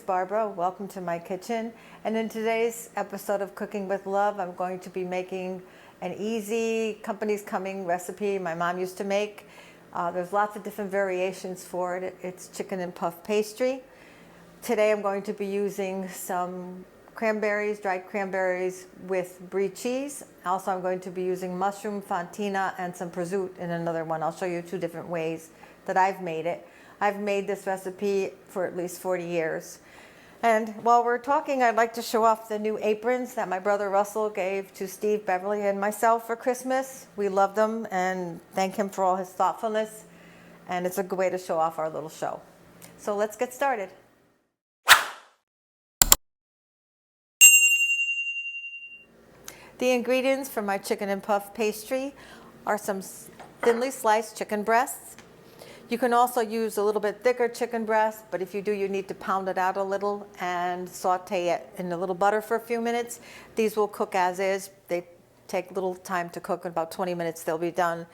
Barbara. Welcome to my kitchen. And in today's episode of Cooking with Love, I'm going to be making an easy company's coming recipe my mom used to make. There's lots of different variations for it. It's chicken and puff pastry. Today I'm going to be using some cranberries, dried cranberries with brie cheese. Also I'm going to be using mushroom, fontina, and some prosciutto in another one. I'll show you two different ways that I've made it. I've made this recipe for at least 40 years. And while we're talking, I'd like to show off the new aprons that my brother Russell gave to Steve, Beverly, and myself for Christmas. We love them and thank him for all his thoughtfulness. And it's a good way to show off our little show. So let's get started. The ingredients for my chicken and puff pastry are some thinly sliced chicken breasts. You can also use a little bit thicker chicken breast, but if you do, you need to pound it out a little and saute it in a little butter for a few minutes. These will cook as is. They take a little time to cook. In about 20 minutes, they'll be done.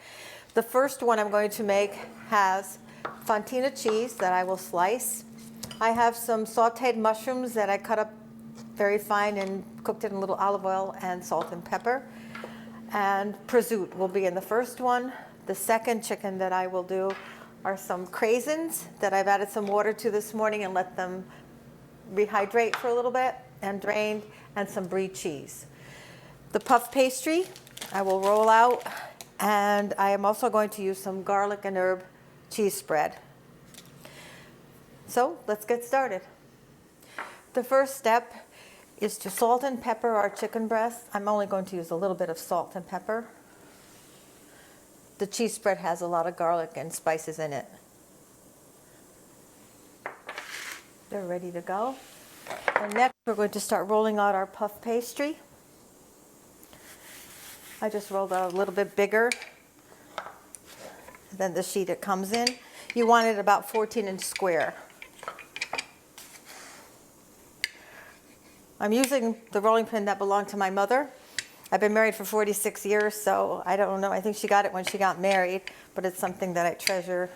The first one I'm going to make has fontina cheese that I will slice. I have some sautéed mushrooms that I cut up very fine and cooked it in a little olive oil and salt and pepper. And prosciutto will be in the first one. The second chicken that I will do are some craisins that I've added some water to this morning and let them rehydrate for a little bit and drained, and some brie cheese. The puff pastry I will roll out, and I am also going to use some garlic and herb cheese spread. So let's get started. The first step is to salt and pepper our chicken breast. I'm only going to use a little bit of salt and pepper. The cheese spread has a lot of garlic and spices in it. They're ready to go. And next we're going to start rolling out our puff pastry. I just rolled out a little bit bigger than the sheet it comes in. You want it about 14-inch square. I'm using the rolling pin that belonged to my mother. I've been married for 46 years, so I don't know. I think she got it when she got married, but it's something that I treasure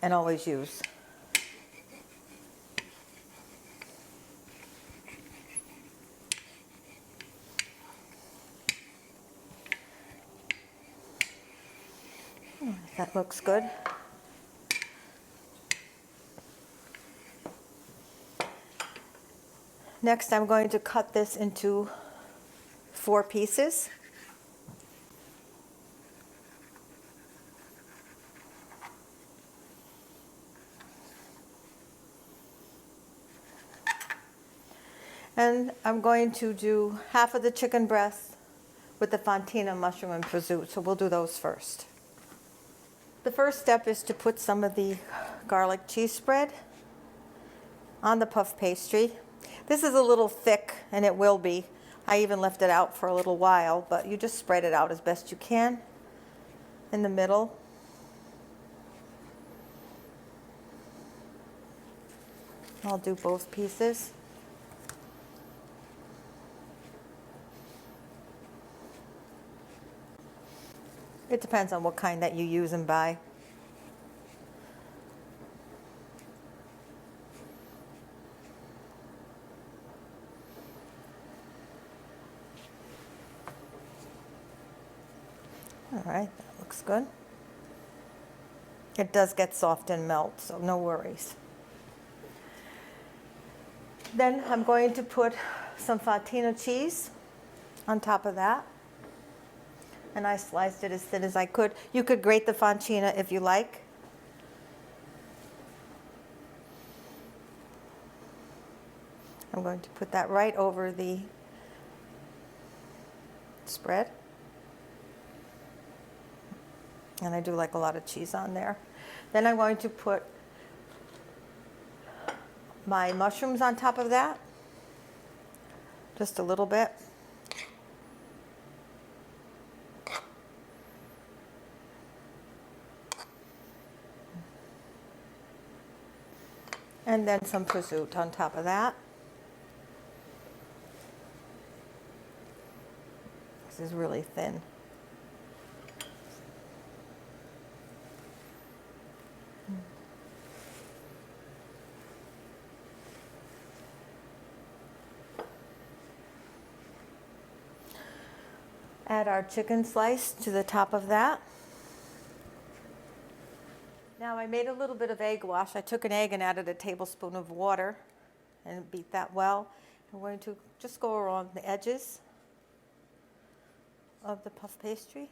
and always use. That looks good. Next, I'm going to cut this into 4 pieces. And I'm going to do half of the chicken breast with the fontina, mushroom, and prosciutto. So we'll do those first. The first step is to put some of the garlic cheese spread on the puff pastry. This is a little thick, and it will be. I even left it out for a little while, but you just spread it out as best you can in the middle. I'll do both pieces. It depends on what kind that you use and buy. All right, that looks good. It does get soft and melt, so no worries. Then I'm going to put some fontina cheese on top of that. And I sliced it as thin as I could. You could grate the fontina if you like. I'm going to put that right over the spread. And I do like a lot of cheese on there. Then I'm going to put my mushrooms on top of that. Just a little bit. And then some prosciutto on top of that. This is really thin. add our chicken slice to the top of that. Now I made a little bit of egg wash. I took an egg and added a tablespoon of water and beat that well. I'm going to just go around the edges of the puff pastry.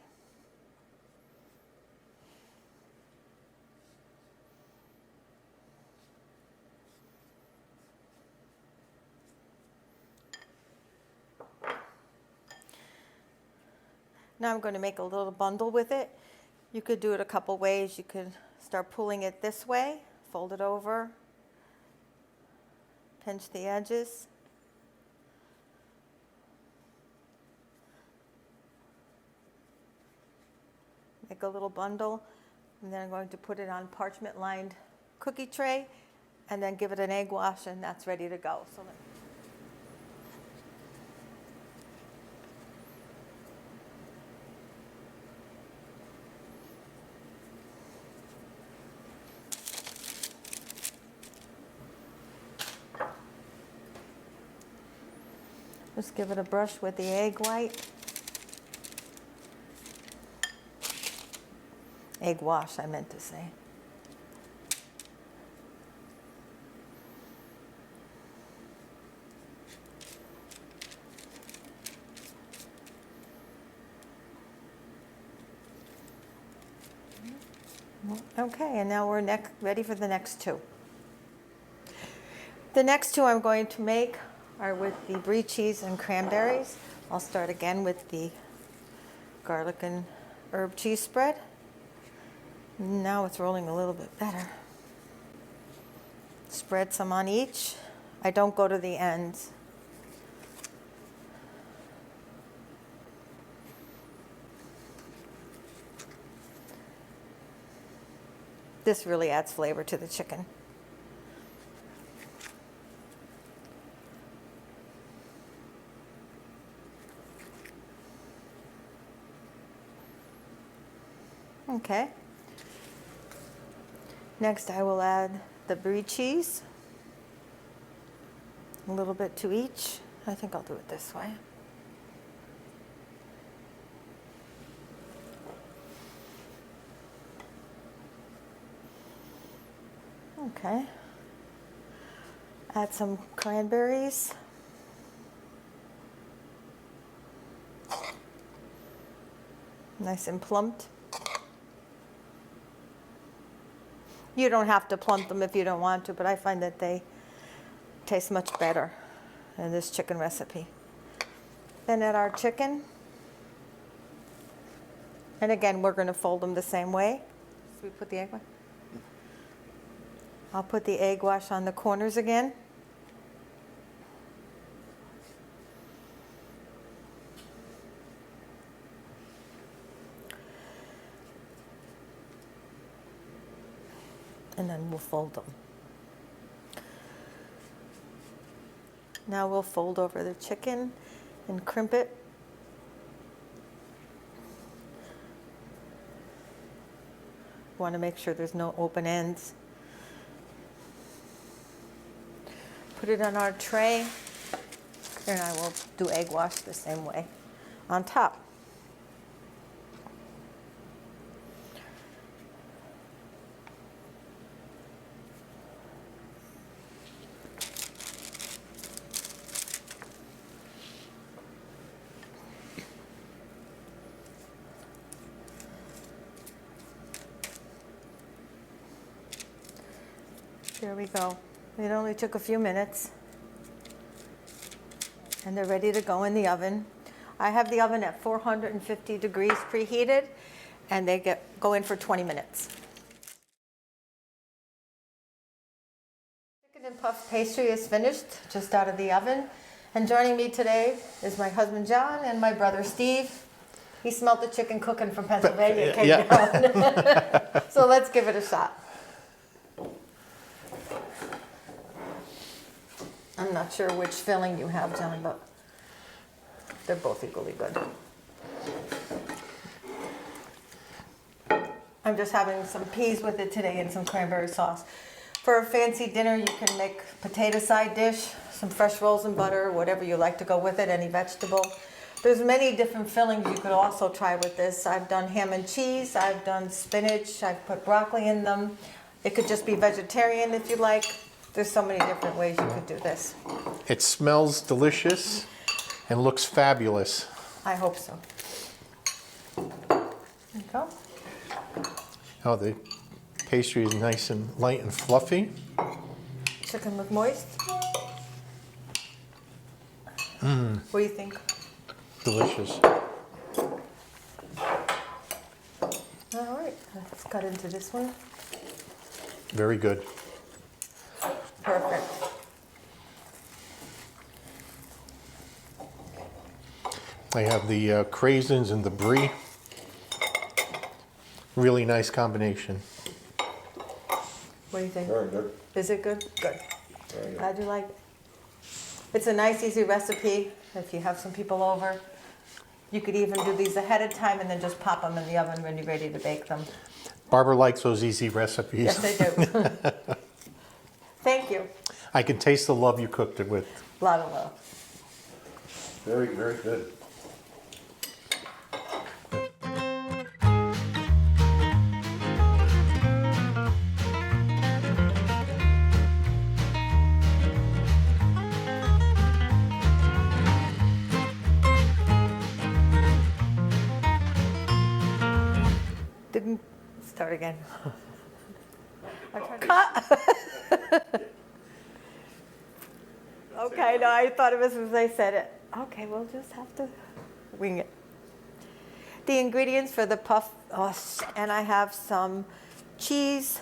Now I'm going to make a little bundle with it. You could do it a couple ways. You could start pulling it this way, fold it over, pinch the edges. Make a little bundle, and then I'm going to put it on parchment-lined cookie tray, and then give it an egg wash, and that's ready to go. So just give it a brush with the egg white. Egg wash, I meant to say. Okay, and now we're ready for the next two. The next two I'm going to make are with the brie cheese and cranberries. I'll start again with the garlic and herb cheese spread. Now it's rolling a little bit better. Spread some on each. I don't go to the ends. This really adds flavor to the chicken. Okay. Next I will add the brie cheese. A little bit to each. I think I'll do it this way. Okay. Add some cranberries. Nice and plumped. You don't have to plump them if you don't want to, but I find that they taste much better in this chicken recipe. Then add our chicken. And again, we're going to fold them the same way. So we put the egg wash. I'll put the egg wash on the corners again. And then we'll fold them. Now we'll fold over the chicken and crimp it. Want to make sure there's no open ends. Put it on our tray, and I will do egg wash the same way on top. There we go. It only took a few minutes. And they're ready to go in the oven. I have the oven at 450 degrees preheated, and they go in for 20 minutes. Chicken and puff pastry is finished, just out of the oven. And joining me today is my husband John and my brother Steve. He smelled the chicken cooking from Pennsylvania. Yeah. So let's give it a shot. I'm not sure which filling you have, John, but they're both equally good. I'm just having some peas with it today and some cranberry sauce. For a fancy dinner, you can make potato side dish, some fresh rolls and butter, whatever you like to go with it, any vegetable. There's many different fillings you could also try with this. I've done ham and cheese, I've done spinach, I've put broccoli in them. It could just be vegetarian if you like. There's so many different ways you could do this. It smells delicious and looks fabulous. I hope so. There you go. Oh, the pastry is nice and light and fluffy. Chicken look moist. What do you think? Delicious. All right, let's cut into this one. Very good. Perfect. I have the craisins and the brie. Really nice combination. What do you think? Very good. Is it good? Good. Very good. Glad you like it. It's a nice, easy recipe if you have some people over. You could even do these ahead of time and then just pop them in the oven when you're ready to bake them. Barbara likes those easy recipes. Yes, I do. Thank you. I can taste the love you cooked it with. A lot of love. Very, very good. Didn't start again. Cut. Okay, no, I thought it was as I said it. Okay, we'll just have to wing it. The ingredients for the puff, and I have some cheese,